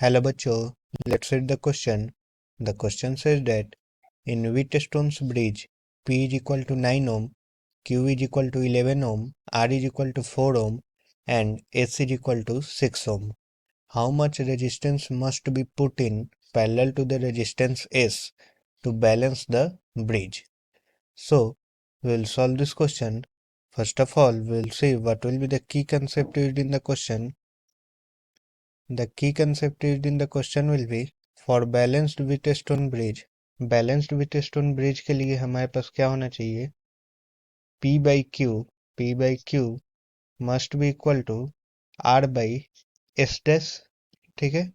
Hello बच्चों, let's read the question. The question says that in Wheatstone's bridge, P is equal to 9 ohm, Q is equal to 11 ohm, R is equal to 4 ohm, and S is equal to 6 ohm. How much resistance must be put in parallel to the resistance S to balance the bridge? So, we'll solve this question. First of all, we'll see what will be the key concept used in the question. The key concept used in the question will be for balanced Wheatstone bridge. Balanced Wheatstone bridge के लिए हमारे पास क्या होना चाहिए? P by Q must be equal to R by S dash. ठीक है,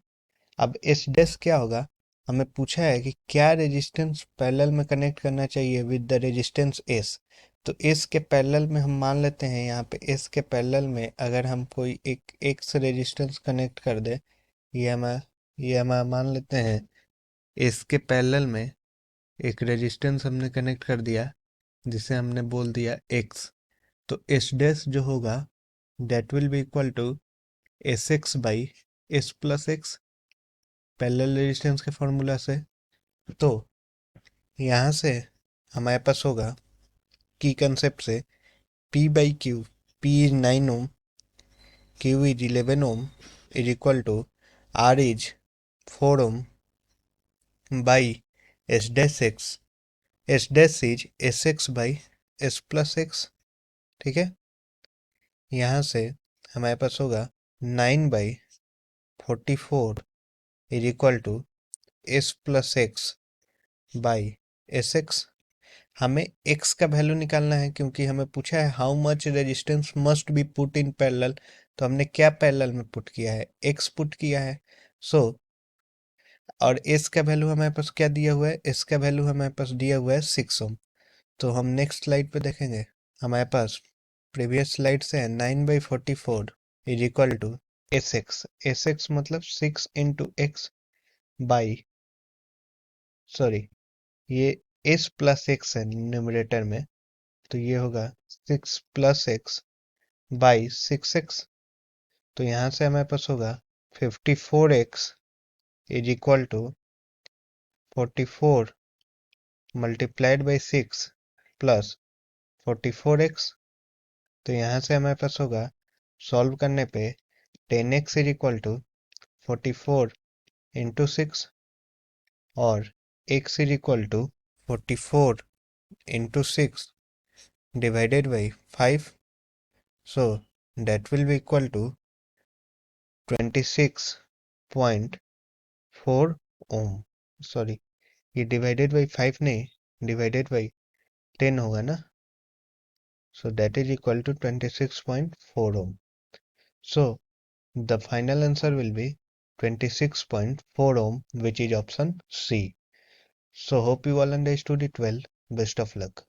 अब S dash क्या होगा? हमें पूछा है कि क्या रेजिस्टेंस पैरेलल में कनेक्ट करना चाहिए विद द रेजिस्टेंस S. तो S के पैरेलल में हम मान लेते हैं यहाँ पे S के पैरेलल में अगर हम कोई एक X रेजिस्टेंस कनेक्ट कर दे, ये हम मान लेते हैं इसके पैरेलल में एक रेजिस्टेंस हमने कनेक्ट कर दिया जिसे हमने बोल दिया x. तो एस डैश जो होगा that will be equal to S X by S plus X, parallel resistance के फॉर्मूला से. तो यहाँ से हमारे पास होगा की कंसेप्ट से P by Q, P is 9 ohm, Q is 11 ohm is equal to R is 4 ohm by S dash X. S dash is S X by S plus X. ठीक है, यहाँ से हमारे पास होगा 9/44 is equal to S plus X by S X. हमें x का value निकालना है क्योंकि हमें पूछा है how much resistance must be put in parallel. तो हमने क्या पैरेलल में पुट किया है? x पुट किया है. सो और s का वैल्यू हमारे पास क्या दिया हुआ है? s का वैल्यू हमारे पास दिया हुआ है 6 ओम. तो हम नेक्स्ट स्लाइड पे देखेंगे. हमारे पास प्रीवियस स्लाइड से है 9/44 is equal to S X. S X मतलब 6 इंटू एक्स बाई, सॉरी ये एस प्लस एक्स है न्यूमरेटर में, तो ये होगा 6 प्लस एक्स बाई 6x. तो यहाँ से हमारे पास होगा 54x is equal to 44 multiplied by 6 plus 44x. तो यहाँ से हमारे पास होगा सॉल्व करने पे 10x is equal to 44 into 6 और x is equal to 44 into 6 divided by 5. So that will be equal to 26.4 ohm. Sorry, ये डिवाइडेड बाई 5 नहीं, डिवाइडेड बाई 10 होगा ना. सो that is equal to 26.4 ohm. So the final answer will be 26.4 ohm, which is option C. So hope you all understood it well. Best of luck.